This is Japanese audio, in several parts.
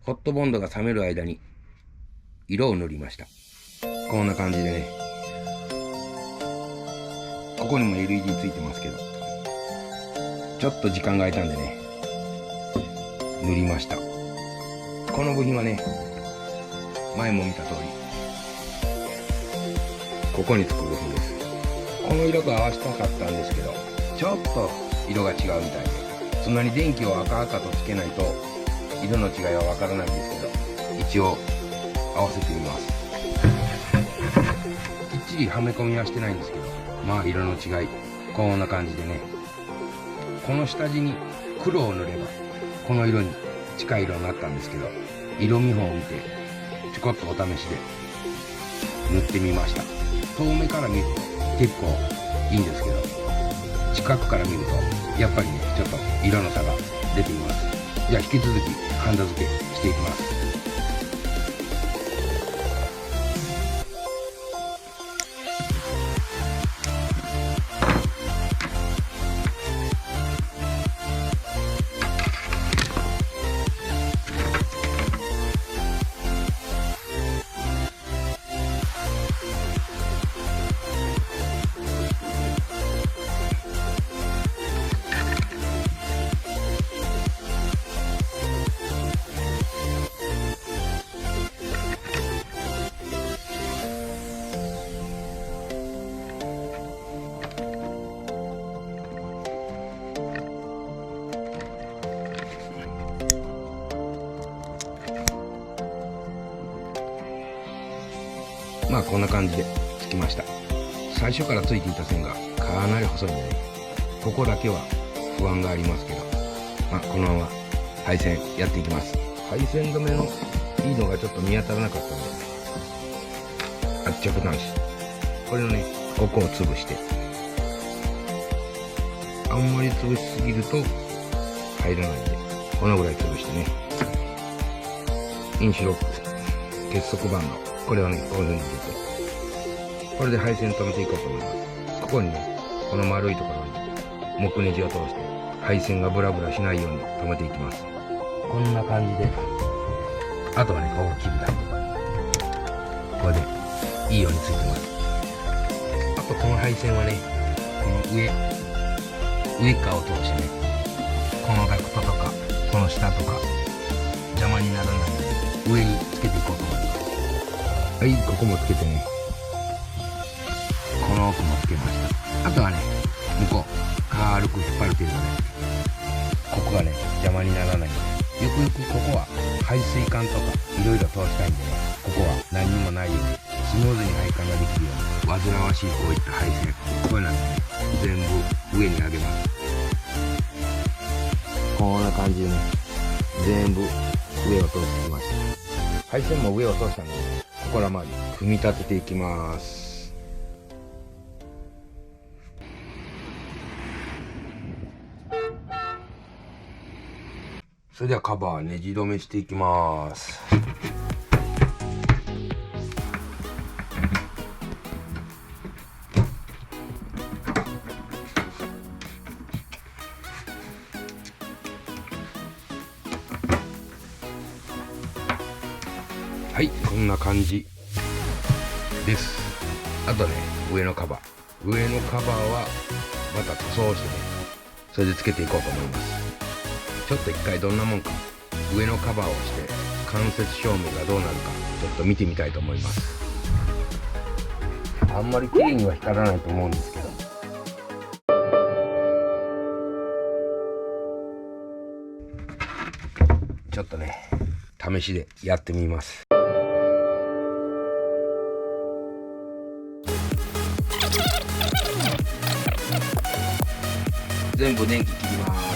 ホットボンドが冷める間に色を塗りました。こんな感じでね、ここにも LED ついてますけど、ちょっと時間が空いたんでね、塗りました。この部品はね、前も見た通りここにつく部品です。この色と合わせたかったんですけど、ちょっと色が違うみたいで、そんなに電気を赤々とつけないと色の違いはわからないんですけど、一応合わせてみます。きっちりはめ込みはしてないんですけど、まあ色の違いこんな感じでね、この下地に黒を塗ればこの色に近い色になったんですけど、色見本を見てちょこっとお試しで塗ってみました。遠目から見ると結構いいんですけど、近くから見るとやっぱりね、ちょっと色の差が出ています。じゃあ引き続きハンダ付けしていきます。まあこんな感じでつきました。最初からついていた線がかなり細いんでね、ここだけは不安がありますけど、まあこのまま配線やっていきます。配線止めのいいのがちょっと見当たらなかったので、圧着端子、これのね、ここを潰して、あんまり潰しすぎると入らないんで、このぐらい潰してね、インシュロック、結束バンド、これをね、こういう風に入れて、これで配線止めていこうと思います。ここにね、この丸いところに木ネジを通して配線がブラブラしないように止めていきます。こんな感じで、あとはね、ここ切るだけ。これでいいようについてます。あとこの配線はね、この上側を通してね、このダクトとかこの下とか邪魔にならないので上につけていこうと思います。はい、ここもつけてね、この奥もつけました。あとはね、向こう軽く引っ張る程度で、ここがね邪魔にならないので、ゆくゆくここは排水管とかいろいろ通したいんでね、ここは何にもないようにスムーズに配管ができるように、煩わしいこういった配線、こういうのはね、全部上に上げます。こんな感じでね、全部上を通してきました。配線も上を通したので、ここらまで組み立てていきます。それではカバーネジ止めしていきます。はい、こんな感じです。あとね、上のカバーはまた塗装してね、それでつけていこうと思います。ちょっと一回どんなもんか上のカバーをして間接照明がどうなるかちょっと見てみたいと思います。あんまり綺麗には光らないと思うんですけど、ちょっとね、試しでやってみます。全部電気切ります。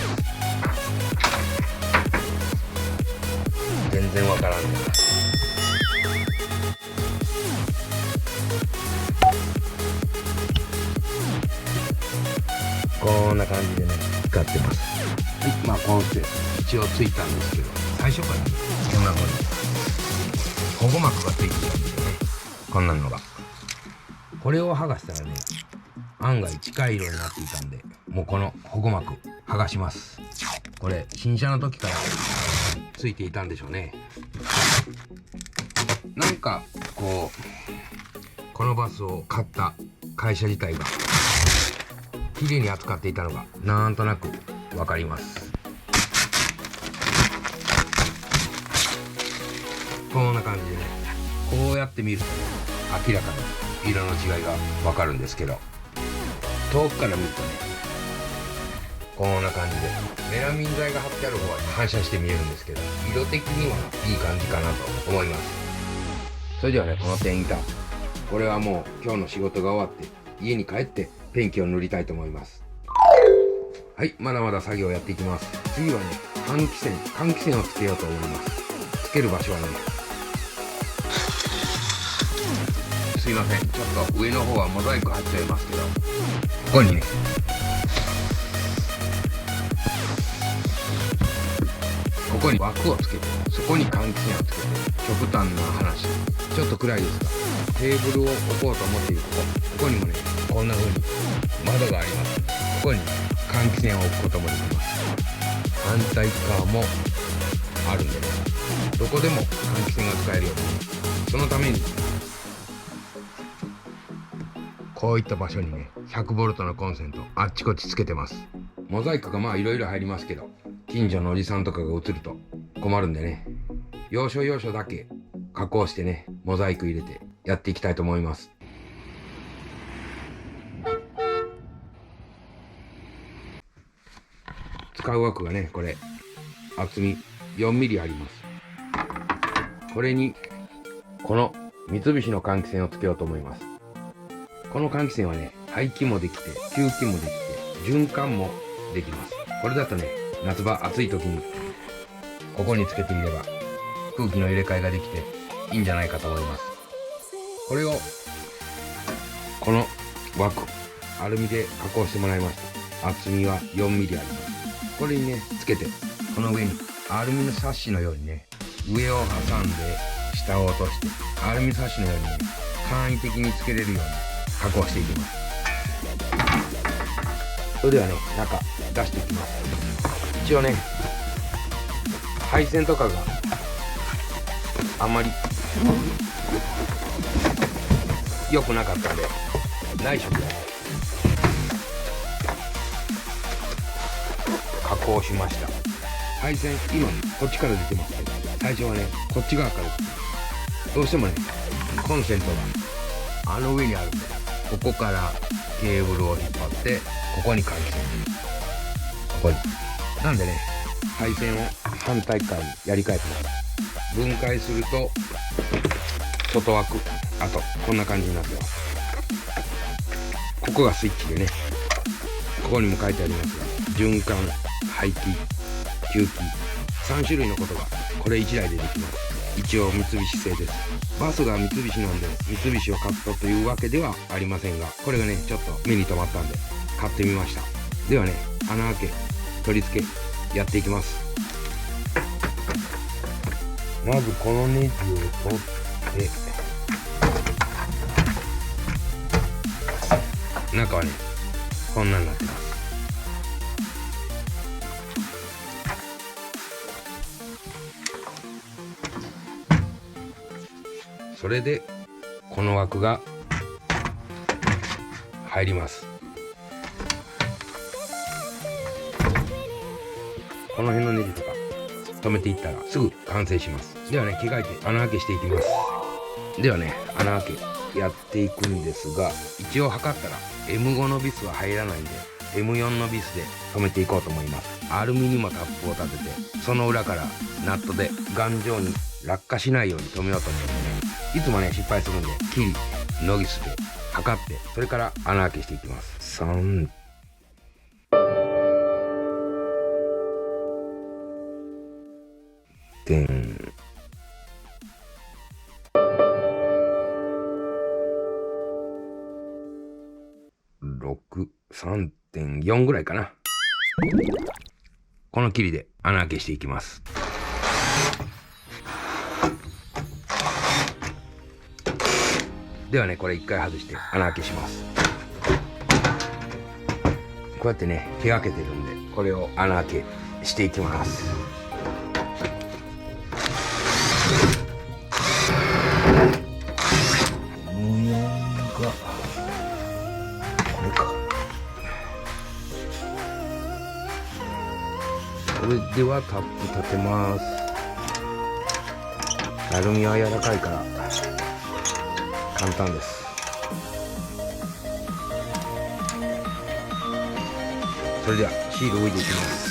全然わからんね。こんな感じでね、使ってます。はい、まあこうして一応ついたんですけど、最初からね、こんな風に保護膜がついてたんですよね。こんなのが。これを剥がしたらね、案外近い色になっていたんで、もうこの保護膜剥がします。これ新車の時からついていたんでしょうね。なんかこのバスを買った会社自体が綺麗に扱っていたのがなんとなくわかります。こんな感じでね、こうやって見ると明らかに色の違いがわかるんですけど、遠くから見るとね、こんな感じでメラミン剤が貼ってある方は反射して見えるんですけど、色的にはいい感じかなと思います。それではね、このペン板、これはもう今日の仕事が終わって家に帰ってペンキを塗りたいと思います。はい、まだまだ作業をやっていきます。次はね、換気扇をつけようと思います。つける場所はね、すいません、ちょっと上の方はモザイク貼っちゃいますけど、ここにね、ここに枠をつけて、そこに換気扇をつけて、極端な話、ちょっと暗いですが、テーブルを置こうと思っているここにもね、こんな風に窓があります。ここに換気扇を置くこともできます。反対側もあるんでね、どこでも換気扇が使えるように、そのためにこういった場所にね、100V のコンセントあっちこっちつけてます。モザイクがまあいろいろ入りますけど、近所のおじさんとかが映ると困るんでね、要所要所だけ加工してね、モザイク入れてやっていきたいと思います。使う枠がね、これ厚み 4mm あります。これにこの三菱の換気扇をつけようと思います。この換気扇はね、排気もできて吸気もできて循環もできます。これだとね、夏場暑い時にここにつけていれば空気の入れ替えができていいんじゃないかと思います。これをこの枠アルミで加工してもらいました。厚みは 4mm あります。これにねつけて、この上にアルミのサッシのようにね、上を挟んで下を落としてアルミサッシのようにね、簡易的につけれるように加工していきます。それではね、中出していきます。一応ね、配線とかがあんまり良くなかったんで内職で加工しました。配線今こっちから出てますけど、最初はねこっち側から出てます。どうしてもねコンセントがあの上にあるんで、ここからケーブルを引っ張ってここに換気扇、ここになんでね、配線を反対側にやり替えてます。分解すると外枠、あとこんな感じになってます。ここがスイッチでね、ここにも書いてありますが、循環、排気、吸気、3種類のことがこれ1台でできます。一応三菱製です。バスが三菱なんで三菱を買ったというわけではありませんが、これがねちょっと目に留まったんで買ってみました。ではね、穴開け取り付けやっていきます。まずこのネジを取って、中はねこんなになってます。それでこの枠が入ります。この辺のネジとか止めていったらすぐ完成します。ではね、着替えて穴開けしていきます。ではね、穴開けやっていくんですが、一応測ったら M5 のビスは入らないんで M4 のビスで止めていこうと思います。アルミにもタップを立てて、その裏からナットで頑丈に落下しないように止めようと思うんでね、いつもね失敗するんで、キリノギスで測って、それから穴開けしていきます。3点3.4 ぐらいかな。このキリで穴開けしていきます。ではね、これ一回外して穴開けします。こうやってね手開けてるんで、これを穴開けしていきます。ではタップ立てます。アルミは柔らかいから簡単です。それではシールを置いていきます。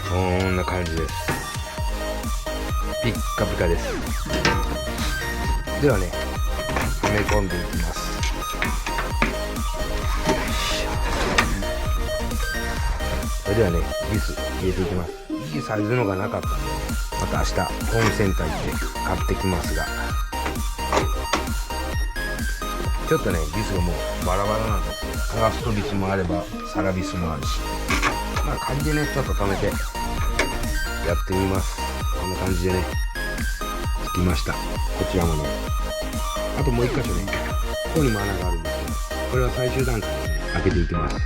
こんな感じです。ピッカピカです。ではね、はめ込んでいきます。それではね、ビス入れていきます。いいサイズのがなかったんで、また明日ホームセンター行って買ってきますが、ちょっとね、ビスがもうバラバラなんですよ。カラストビスもあればサラビスもあるし、まあ仮でね、ちょっと止めてやってみます。こんな感じでね、つきました。こちらもね、あともう一箇所ね、ここにも穴があるんですけど、これは最終段階でね、開けていきます。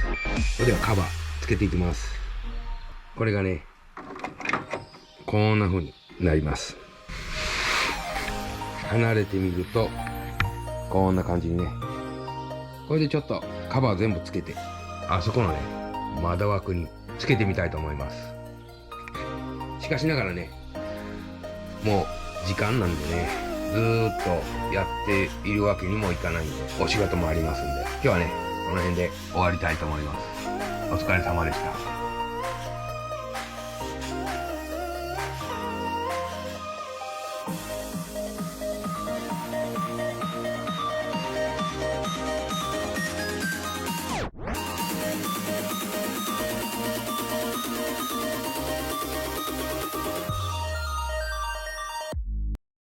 それではカバーつけていきます。これがね、こんな風になります。離れてみるとこんな感じにね、これでちょっとカバー全部つけて、あそこのね窓枠につけてみたいと思います。しかしながらね、もう時間なんでね、ずーっとやっているわけにもいかないんで、お仕事もありますんで、今日はねこの辺で終わりたいと思います。お疲れ様でした。